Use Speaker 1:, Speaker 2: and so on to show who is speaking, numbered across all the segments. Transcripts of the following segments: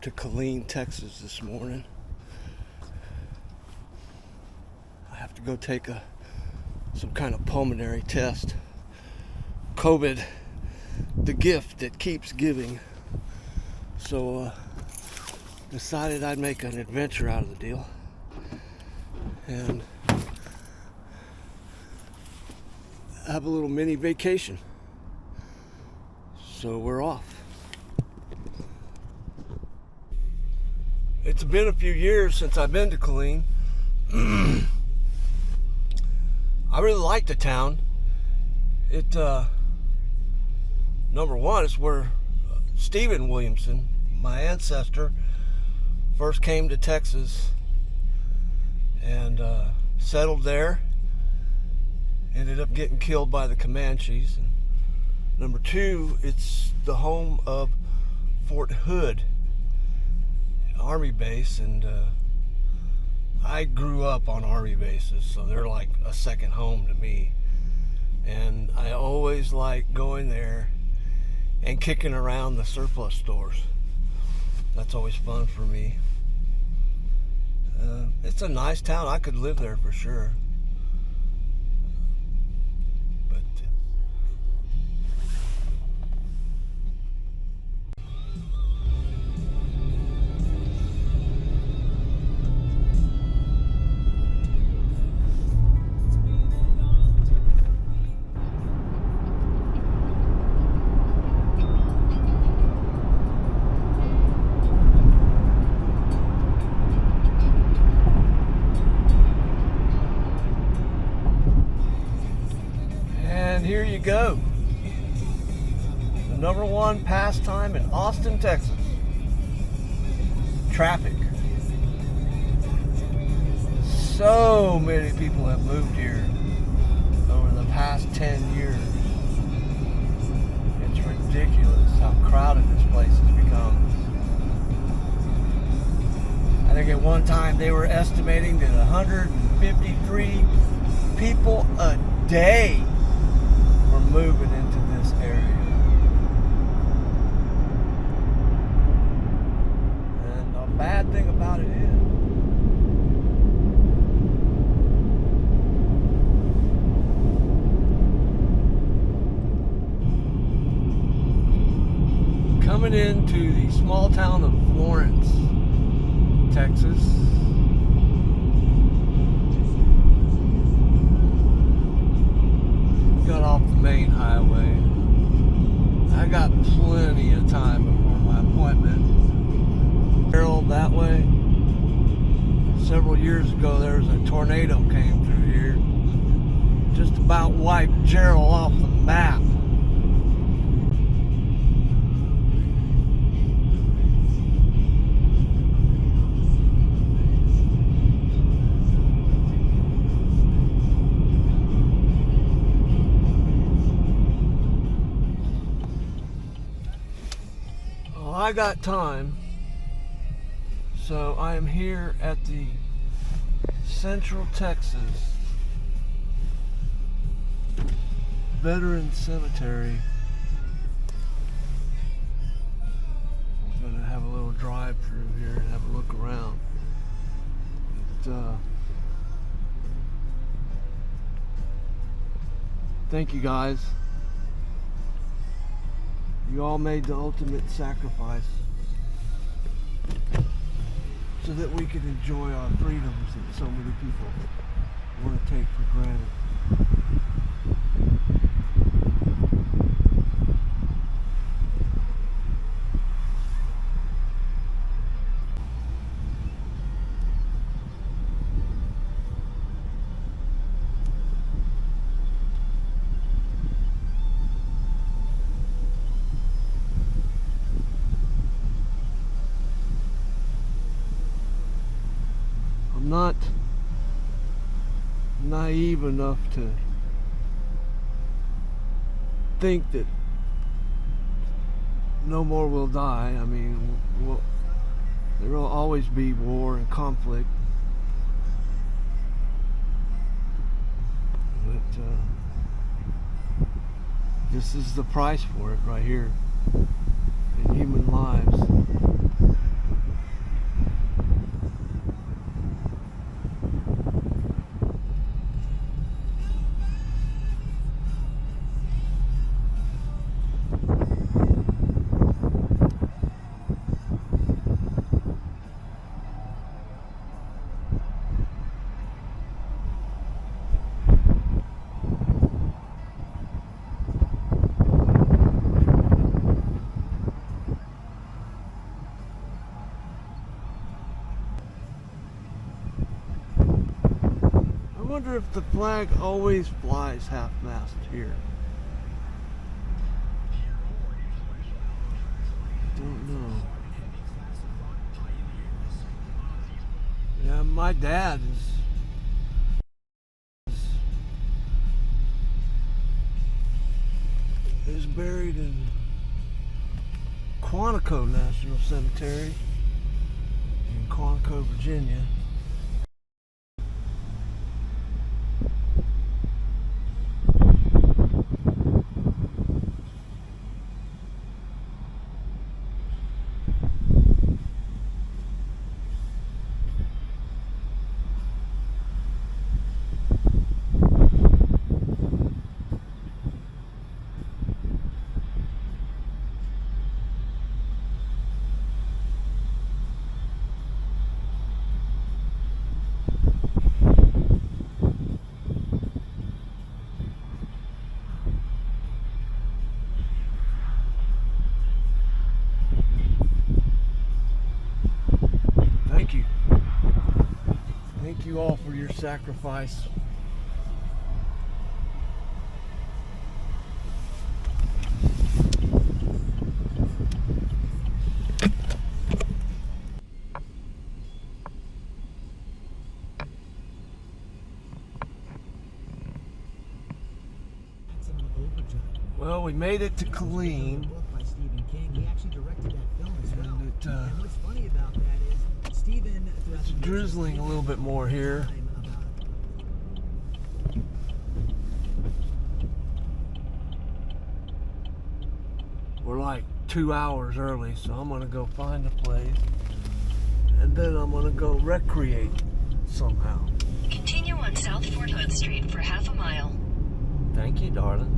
Speaker 1: to Killeen, Texas this morning. I have to go take some kind of pulmonary test. COVID, the gift that keeps giving. So decided I'd make an adventure out of the deal and have a little mini vacation. So we're off. It's been a few years since I've been to Killeen. I really like the town. It number one, it's where Stephen Williamson, my ancestor, first came to Texas and settled there. Ended up getting killed by the Comanches. And number two, it's the home of Fort Hood Army base, and I grew up on Army bases, so they're like a second home to me. And I always like going there and kicking around the surplus stores. That's always fun for me. It's a nice town. I could live there for sure. And here you go. The number one pastime in Austin, Texas. Traffic. So many people have moved here over the past 10 years. It's ridiculous how crowded this place has become. I think at one time they were estimating that 153 people a day were moving into this area. And the bad thing about it is, coming into the small town of Florence, Texas. Got off the main highway. I got plenty of time before my appointment. Gerald that way. Several years ago there was a tornado came through here. Just about wiped Gerald off the map. I got time, so I am here at the Central Texas Veterans Cemetery. I'm going to have a little drive through here and have a look around. Thank you guys. You all made the ultimate sacrifice so that we could enjoy our freedoms that so many people want to take for granted. I'm not naive enough to think that no more will die. I mean, there will always be war and conflict. But this is the price for it right here in human lives. wonder if the flag always flies half-mast here. Don't know. Yeah, my dad is buried in Quantico National Cemetery in Quantico, Virginia. Thank you. Thank you all for your sacrifice. Well, we made it to Killeen. It's drizzling a little bit more here. We're like 2 hours early, so I'm gonna go find a place and then I'm gonna go recreate somehow.
Speaker 2: Continue on South Fort Hood Street for half a mile.
Speaker 1: Thank you, darling.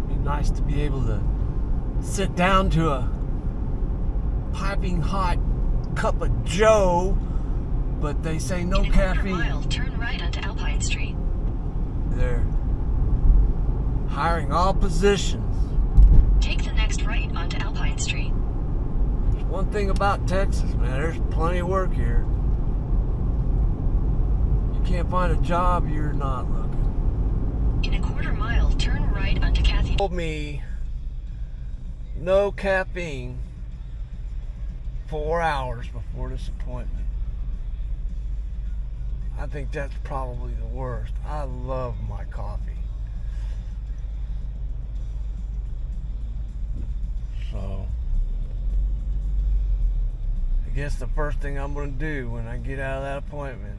Speaker 1: Be nice to be able to sit down to a piping hot cup of Joe, but they say no caffeine.
Speaker 2: In a quarter mile, turn right onto Alpine Street.
Speaker 1: They're hiring all positions.
Speaker 2: Take the next right onto Alpine Street.
Speaker 1: There's one thing about Texas, man. There's plenty of work here. You can't find a job, you're not looking.
Speaker 2: In a quarter mile, turn right onto Kathy.
Speaker 1: Told me no caffeine 4 hours before this appointment. I think that's probably the worst. I love my coffee. So, I guess the first thing I'm going to do when I get out of that appointment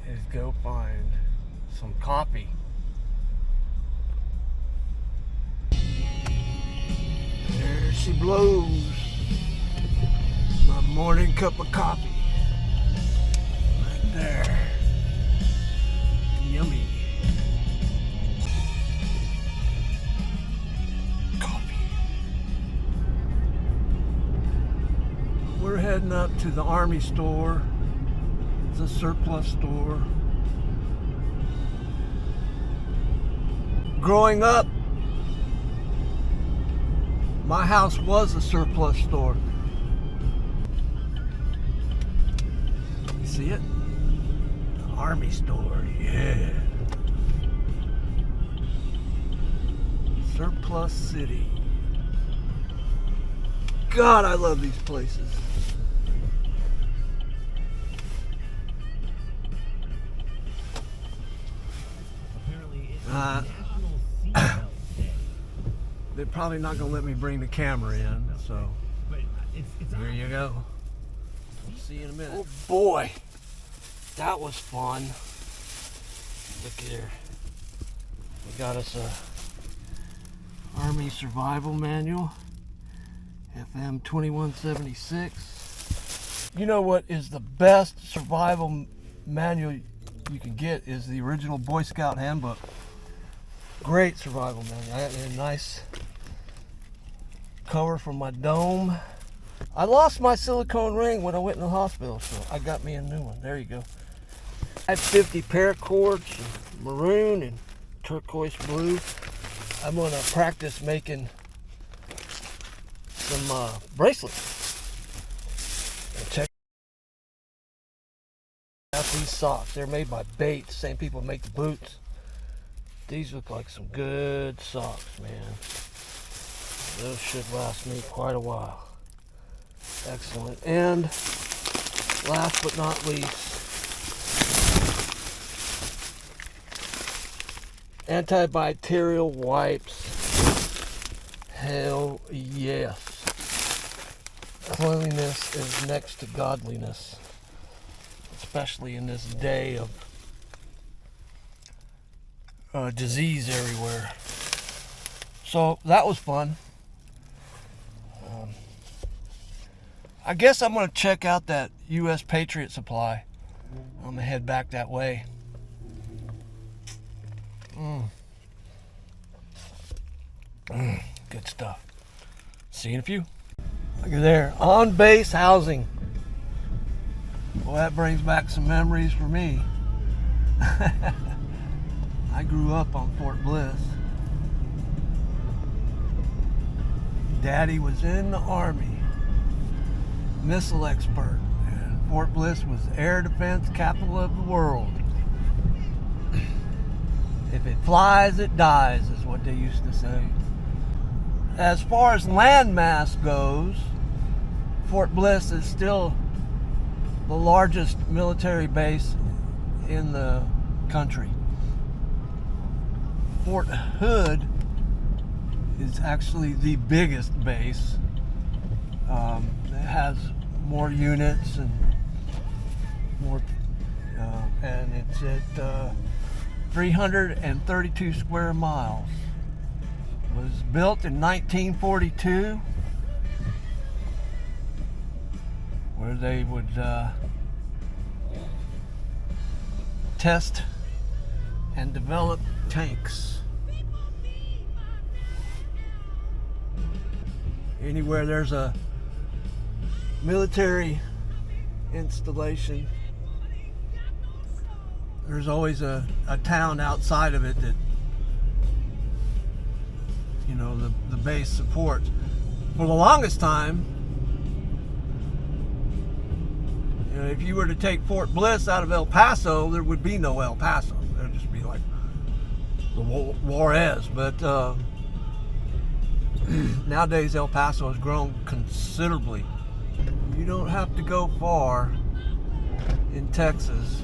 Speaker 1: is go find some coffee. There she blows. My morning cup of coffee. Right there. Yummy. Coffee. We're heading up to the Army store. It's a surplus store. Growing up, my house was a surplus store. You see it? The Army store, yeah. Surplus City. God, I love these places. They're probably not going to let me bring the camera in, so here you go. See you in a minute. Oh boy, that was fun. Look here. We got us a Army Survival Manual, FM 2176. You know what is the best survival manual you can get is the original Boy Scout handbook. Great survival manual. I got a nice cover for my dome. I lost my silicone ring when I went in the hospital, so I got me a new one. There you go. I have 50 paracords, maroon and turquoise blue. I'm going to practice making some bracelets. And check Got these socks. They're made by Bait, same people who make the boots. These look like some good socks, man. Those should last me quite a while. Excellent. And last but not least, antibacterial wipes. Hell yes. Cleanliness is next to godliness, especially in this day of disease everywhere. So that was fun. I guess I'm going to check out that U.S. Patriot Supply. I'm going to head back that way. Good stuff. See you in a few. Look at there. On base housing. Well, that brings back some memories for me. I grew up on Fort Bliss. Daddy was in the Army, missile expert, and Fort Bliss was air defense capital of the world. If it flies, it dies, is what they used to say. As far as landmass goes, Fort Bliss is still the largest military base in the country. Fort Hood is actually the biggest base. It has more units and more, and it's at 332 square miles. It was built in 1942, where they would test and develop tanks. Anywhere there's a military installation, there's always a town outside of it that, you know, the base supports. For the longest time, you know, if you were to take Fort Bliss out of El Paso, there would be no El Paso. It would just be like the Juarez. But nowadays El Paso has grown considerably. You don't have to go far in Texas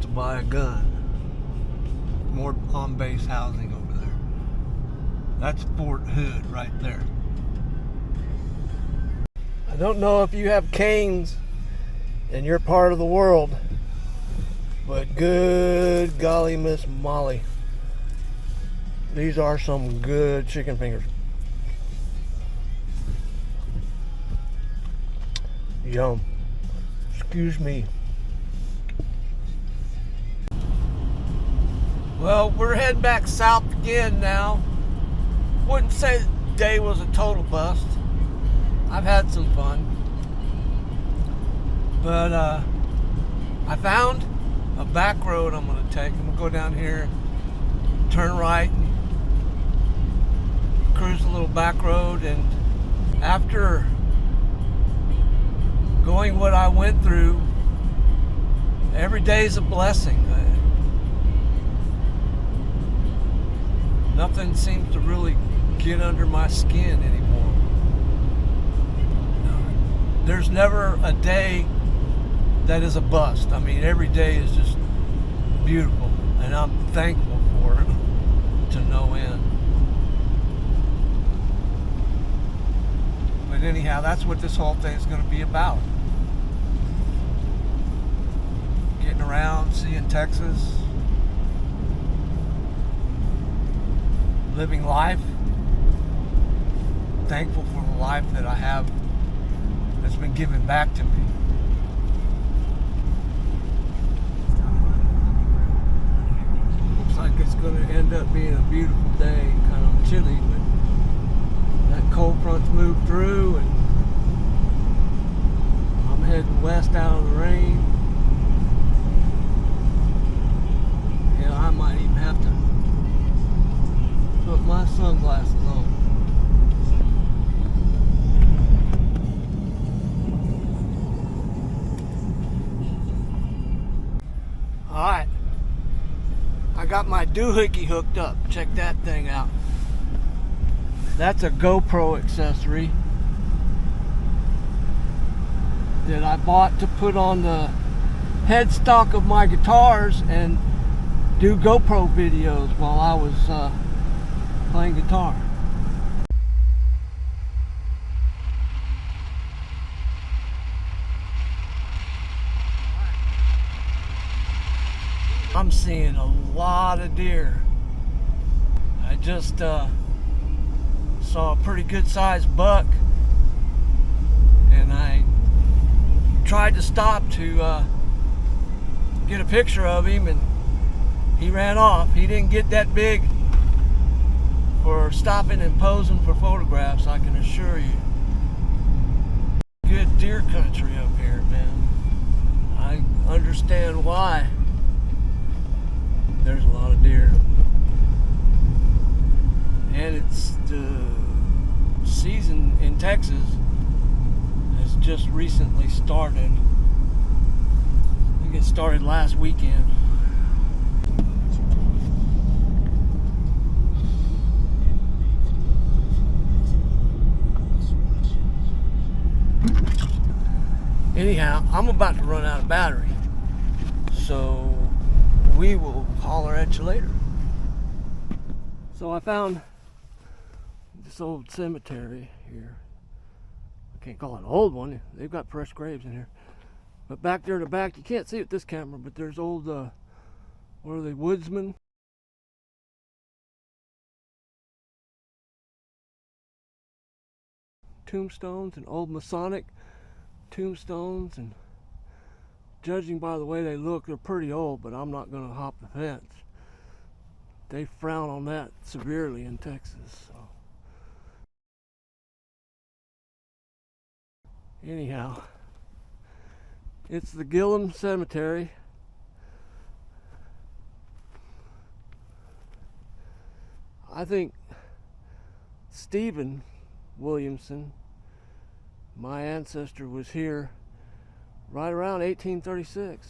Speaker 1: to buy a gun. More on-base housing over there. That's Fort Hood right there. I don't know if you have canes in your part of the world, but good golly, Miss Molly, these are some good chicken fingers. Yum. Excuse me. Well, we're heading back south again now. Wouldn't say the day was a total bust. I've had some fun. But I found a back road I'm going to take. I'm going to go down here, turn right, and cruise a little back road. And after going what I went through, every day is a blessing. Nothing seems to really get under my skin anymore. There's never a day that is a bust. I mean, every day is just beautiful, and I'm thankful for it to no end. But anyhow, that's what this whole thing is going to be about. Getting around, seeing Texas, living life, thankful for the life that I have that's been given back to me. Looks like it's going to end up being a beautiful day, kind of chilly, but that cold front's moved through and I'm heading west out of the rain. Yeah, I might even have to put my sunglasses on. got my doohickey hooked up. Check that thing out. That's a GoPro accessory that I bought to put on the headstock of my guitars and do GoPro videos while I was playing guitar. I'm seeing a lot of deer. I just saw a pretty good sized buck, and I tried to stop to get a picture of him, and he ran off. He didn't get that big for stopping and posing for photographs, I can assure you. Good deer country up here, man. I understand why there's a lot of deer. And it's the season in Texas has just recently started. I think it started last weekend. Anyhow, I'm about to run out of battery, so we will holler at you later. So I found this old cemetery here. I can't call it an old one. They've got fresh graves in here. But back there in the back, you can't see it with this camera, but there's old, what are they, woodsmen? Tombstones and old Masonic tombstones, and judging by the way they look, they're pretty old, but I'm not going to hop the fence. They frown on that severely in Texas. So. Anyhow, it's the Killeen Cemetery. I think Stephen Williamson, my ancestor, was here right around 1836.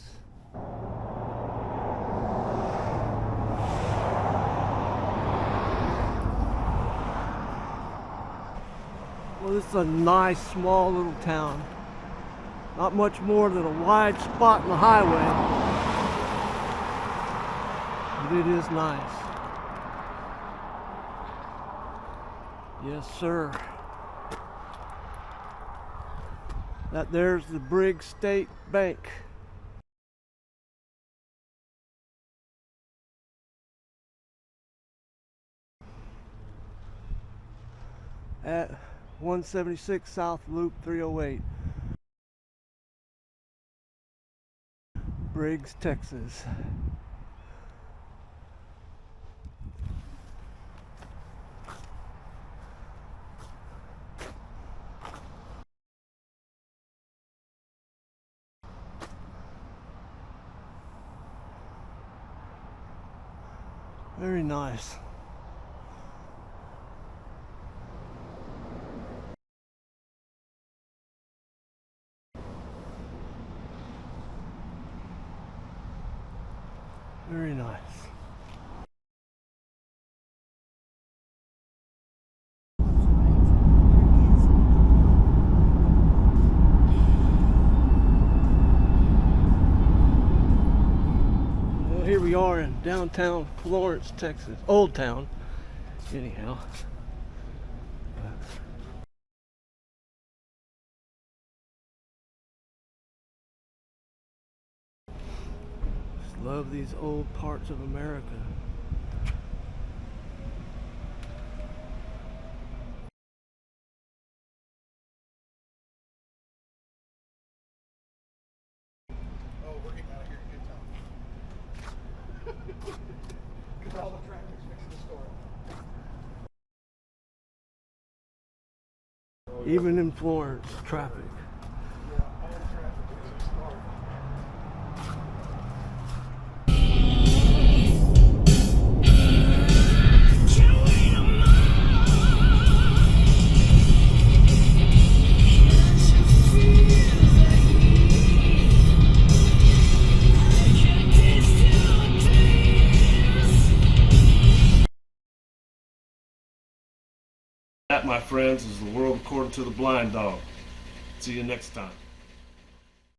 Speaker 1: Well, this is a nice small little town. Not much more than a wide spot in the highway, but it is nice. Yes, sir. That there's the Briggs State Bank. At 176 South Loop 308. Briggs, Texas. Very nice. Very nice. Well, here we are in downtown Florence, Texas. Old Town, anyhow. Love these old parts of America.
Speaker 3: Oh, we're getting out of here in good time. Because all the traffic's fixing to start.
Speaker 1: Even in Florence, traffic.
Speaker 3: Yeah, all the traffic is started.
Speaker 4: that, my friends, is the world according to the Blinddog. See you next time.